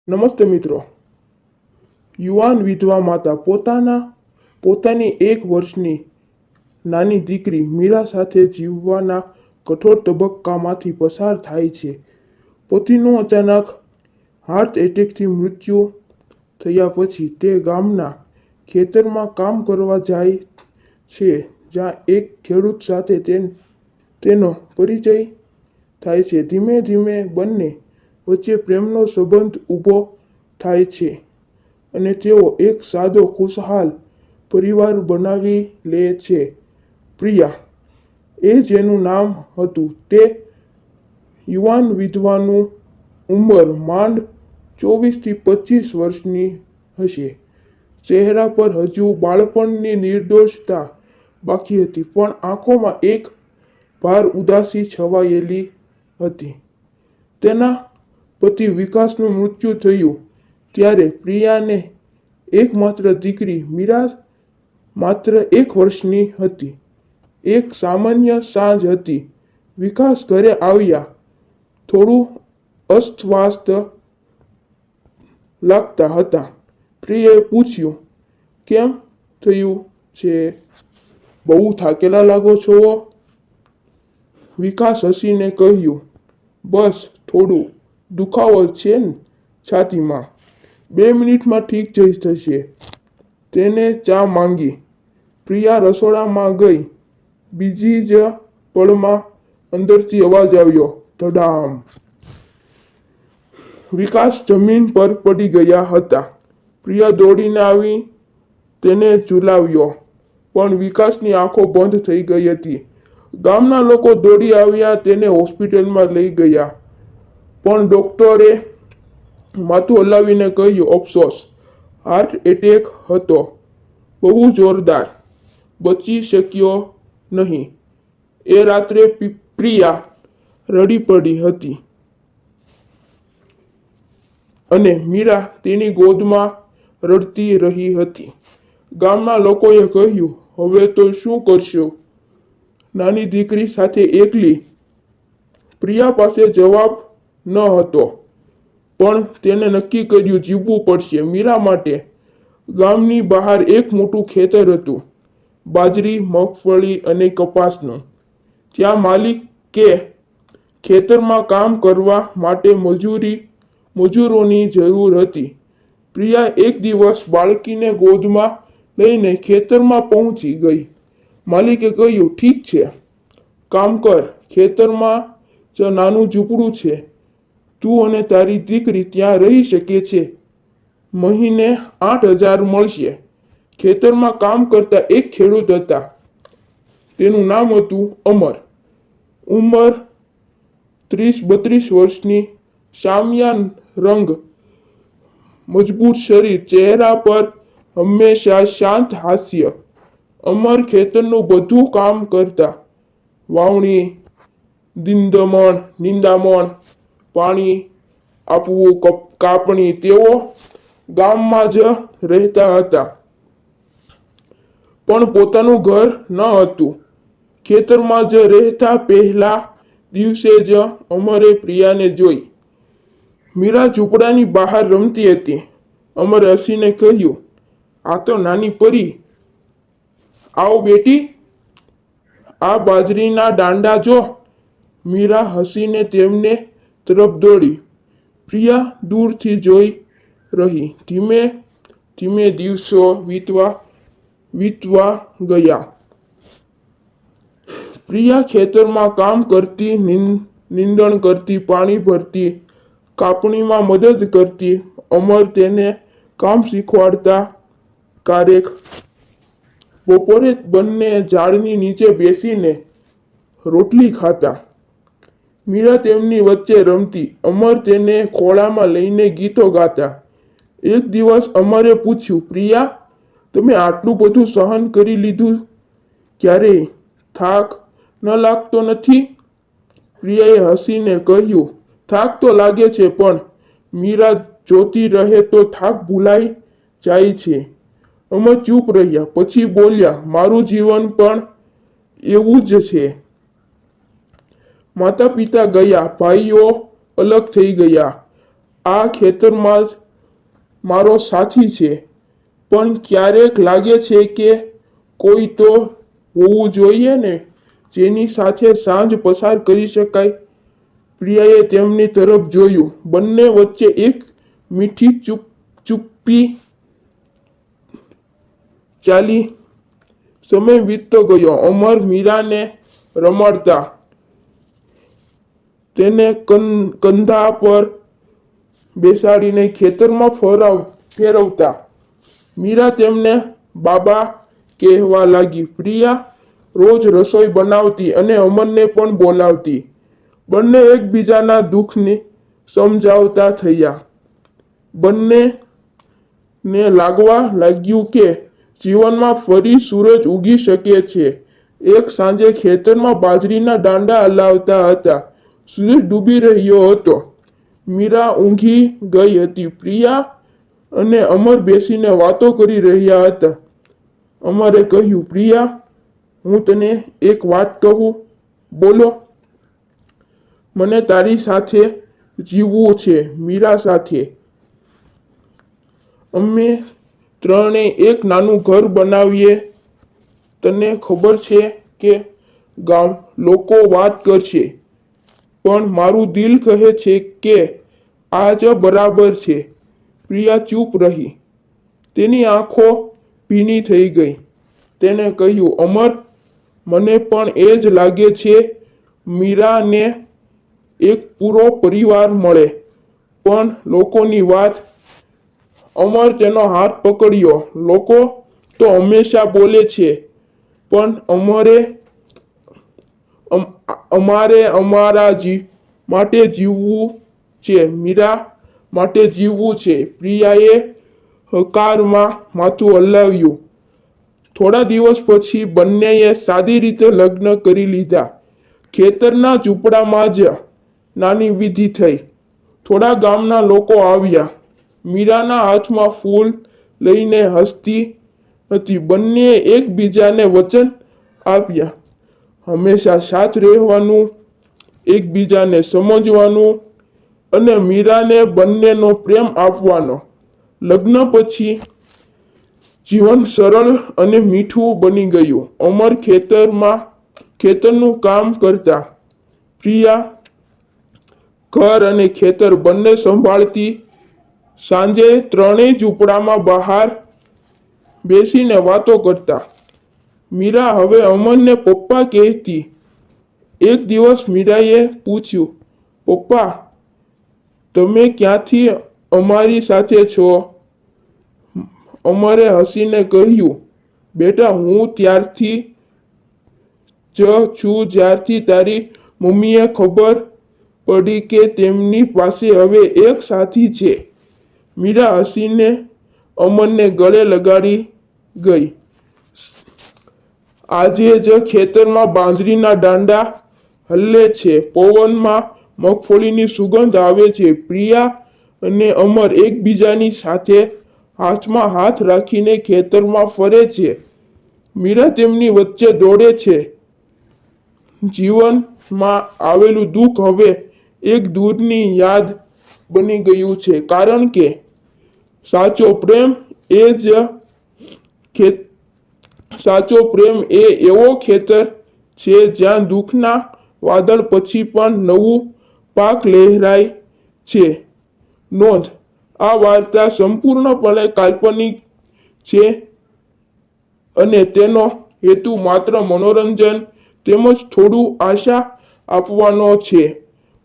નમસ્તે મિત્રો. યુવાન વિધવા માતા પોતાની 1 વર્ષની નાની દીકરી મીરા સાથે જીવવાના કઠોર તબક્કામાંથી પસાર થાય છે. પતિનું અચાનક હાર્ટ એટેકથી મૃત્યુ થયા પછી તે ગામના ખેતરમાં કામ કરવા જાય છે, જ્યાં એક ખેડૂત સાથે તેનો પરિચય થાય છે. ધીમે ધીમે બંને વચ્ચે પ્રેમનો સંબંધ ઊભો થાય છે અને તેઓ એક સાદો ખુશહાલ પરિવાર બનાવી લે છે. પ્રિયા, એ જેનું નામ હતું. તે યુવાન વિધવાનું ઉંમર માંડ 24 થી 25 વર્ષની હશે. ચહેરા પર હજુ બાળપણની નિર્દોષતા બાકી હતી, પણ આંખોમાં એક ભાર ઉદાસી છવાયેલી હતી. તેના પતિ વિકાસનું મૃત્યુ થયું ત્યારે પ્રિયાને એકમાત્ર દીકરી મીરા માત્ર 1 વર્ષની હતી. એક સામાન્ય સાંજ હતી. વિકાસ ઘરે આવ્યા. થોડું અસ્વસ્થ લાગતા હતા. પ્રિયાએ પૂછ્યું, કેમ થયું છે? બહુ થાકેલા લાગો છો? વિકાસ હસીને કહ્યું, બસ થોડું દુખાવો છે છાતીમાં. 2 મિનિટમાં ઠીક થશે. તેને ચા માંગી. પ્રિયા રસોડામાં ગઈ. બીજી જ પળમાં અંદરથી અવાજ આવ્યો, ધડામ. વિકાસ જમીન પર પડી ગયા હતા. પ્રિયા દોડીને આવી તેને ઝુલાવ્યો, પણ વિકાસની આંખો બંધ થઈ ગઈ હતી. ગામના લોકો દોડી આવ્યા, તેને હોસ્પિટલમાં લઈ ગયા, પણ ડોક્ટરે માથું હલાવીને કહ્યું, અફસોસ, હાર્ટ એટેક હતો, બહુ જોરદાર, બચી શક્યો નહીં. એ રાત્રે પ્રિયા રડી પડી હતી અને મીરા તેની ગોદમાં રડતી રહી હતી. ગામના લોકોએ કહ્યું, હવે તો શું કરશો? નાની દીકરી સાથે એકલી. પ્રિયા પાસે જવાબ ન હતો, પણ તેને નક્કી કર્યું જીવવું પડશે મીરા માટે. ગામની બહાર એક મોટું ખેતર હતું, બાજરી, મગફળી અને કપાસનું. ત્યાં માલિકે ખેતરમાં કામ કરવા માટે મજૂરોની જરૂર હતી. પ્રિયા એક દિવસ બાળકીને ગોદમાં લઈને ખેતરમાં પહોંચી ગઈ. માલિકે કહ્યું, ઠીક છે, કામ કર, ખેતરમાં જ નાનું ઝૂંપડું છે, તું અને તારી દીકરી ત્યાં રહી શકે છે. મહિને 8,000 મળશે. ખેતરમાં કામ કરતા એક ખેડૂત હતા. તેનું નામ હતું અમર. ઉંમર 30-32 વર્ષની, શામિયા રંગ, મજબૂત શરીર, ચહેરા પર હંમેશા શાંત હાસ્ય. અમર ખેતરનું બધું કામ કરતા, વાવણી, નિંદામણ, પાણી આપવું, કાપણી. તેઓ ગામમાં જ રહેતા હતા, પણ પોતાનું ઘર ન હતું. ખેતરમાં જ રહેતા પહેલા દિવસે જ અમરે પ્રિયાને જોઈ. મીરા ઝૂંપડાની બહાર રમતી હતી. અમરે હસીને કહ્યું, આ તો નાની પરી. આવ બેટી, આ બાજરીના દાંડા જો. મીરા હસીને તેમને તરફ દોડી. પ્રિયા દૂરથી જોઈ રહી. ધીમે ધીમે દિવસો વીતવા ગયા. પ્રિયા ખેતરમાં કામ કરતી, નીંદણ કરતી, પાણી ભરતી, કાપણીમાં મદદ કરતી. અમર તેને કામ શીખવાડતા. ક્યારેક બપોરે બંને ઝાડની નીચે બેસીને રોટલી ખાતા. મીરા તેમની વચ્ચે રમતી. અમર તેને ખોળામાં લઈને ગીતો ગાતા. એક દિવસ અમરે પૂછ્યું, પ્રિયા, તમે આટલું બધું સહન કરી લીધું, ક્યારેય થાક ન લાગતો નથી? પ્રિયાએ હસીને કહ્યું, થાક તો લાગે છે, પણ મીરા જોતી રહે તો થાક ભૂલાઈ જાય છે. અમર ચૂપ રહ્યા. પછી બોલ્યા, મારું જીવન પણ એવું જ છે. માતા પિતા ગયા, ભાઈઓ અલગ થઈ ગયા, આ ખેતરમાં જ મારો સાથી છે, પણ ક્યારેક લાગે છે કે કોઈ તો હોવું જોઈએ ને જેની સાથે સાંજ પસાર કરી શકાય. પ્રિયાએ તેમની તરફ જોયું. બંને વચ્ચે એક મીઠી ચુપ્પી ચાલી. સમય વીતતો ગયો. અમર મીરાને રમાડતા, તેને કંધા પર બેસાડીને ખેતરમાં ફેરવતા. મીરા તેમને બાબા કહેવા લાગી. પ્રિયા રોજ રસોઈ બનાવતી અને અમરને પણ બોલાવતી. બંને એકબીજાના દુઃખને સમજાવતા થયા. બંનેને લાગવા લાગ્યું કે જીવનમાં ફરી સૂરજ ઉગી શકે છે. એક સાંજે ખેતરમાં બાજરીના દાંડા હલાવતા હતા. સૂરજ ડૂબી રહ્યો હતો. મીરા ઊંઘી ગઈ હતી. પ્રિયા અને અમર બેસીને વાતો કરી રહ્યા હતા. અમરે કહ્યું, પ્રિયા, હું તને એક વાત કહું? બોલો. મને તારી સાથે જીવવું છે. મીરા સાથે. અમે ત્રણે એક નાનું ઘર બનાવીએ. તને ખબર છે કે ગામ લોકો વાત કરશે, પણ મારું દિલ કહે છે કે આ જ બરાબર છે. પ્રિયા ચૂપ રહી. તેની આંખો ભીની થઈ ગઈ. તેણે કહ્યું, અમર, મને પણ એ જ લાગે છે. મીરાને એક પૂરો પરિવાર મળે, પણ લોકોની વાત. અમર તેનો હાથ પકડ્યો. લોકો તો હંમેશા બોલે છે, પણ અમારે અમારા માટે જીવવું છે. મીરા માટે જીવવું છે. પ્રિયાએ હકારમાં માથું હલાવ્યું. થોડા દિવસ પછી બંનેએ સાદી રીતે લગ્ન કરી લીધા. ખેતરના ઝૂંપડામાં જ નાની વિધિ થઈ. થોડા ગામના લોકો આવ્યા. મીરાના હાથમાં ફૂલ લઈને હસતી હતી. બંનેએ એકબીજાને વચન આપ્યા, હંમેશા સાથ રહેવાનું, એકબીજાને સમજવાનું અને મીરાને બંનેનો પ્રેમ આપવાનો. લગ્ન પછી જીવન સરળ અને મીઠું બની ગયું. અમર ખેતરનું કામ કરતા. પ્રિયા ઘર અને ખેતર બંને સંભાળતી. સાંજે ત્રણેય ઝૂંપડામાં બહાર બેસીને વાતો કરતા. મીરા હવે અમરને પપ્પા કહેતી. એક દિવસ મીરાએ પૂછ્યું, પપ્પા, તમે ક્યાંથી અમારી સાથે છો? અમરે હસીને કહ્યું, બેટા, હું ત્યારથી જ છું જ્યારથી તારી મમ્મીએ ખબર પડી કે તેમની પાસે હવે એક સાથી છે. મીરા હસીને અમરને ગળે લગાડી ગઈ. આજે જ ખેતરમાં બાજરીના દાંડા હલે છે. પવનમાં મગફળીની સુગંધ આવે છે. પ્રિયા અને અમર એકબીજાની સાથે હાથમાં હાથ રાખીને ખેતરમાં ફરે છે. મીરા તેમની વચ્ચે દોડે છે. જીવનમાં આવેલું દુઃખ હવે એક દૂરની યાદ બની ગયું છે, કારણ કે સાચો પ્રેમ એ એવો ખેતર છે જ્યાં દુઃખના વાદળ પછી પણ નવું પાક લહેરાય છે. નોંધ: આ વાર્તા સંપૂર્ણપણે કાલ્પનિક છે અને તેનો હેતુ માત્ર મનોરંજન તેમજ થોડું આશા આપવાનો છે.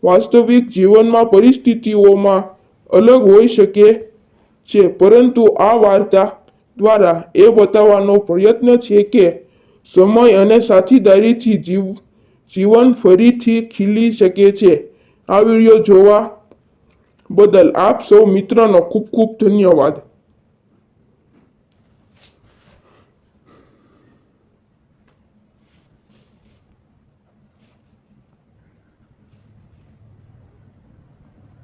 વાસ્તવિક જીવનમાં પરિસ્થિતિઓમાં અલગ હોઈ શકે છે, પરંતુ આ વાર્તા દ્વારા એ બતાવવાનો પ્રયત્ન છે કે સમય અને સાથીદારીથી જીવન ફરીથી ખીલી શકે છે. આ વિડીયો જોવા બદલ આપ સૌ મિત્રોનો ખૂબ ખૂબ ધન્યવાદ.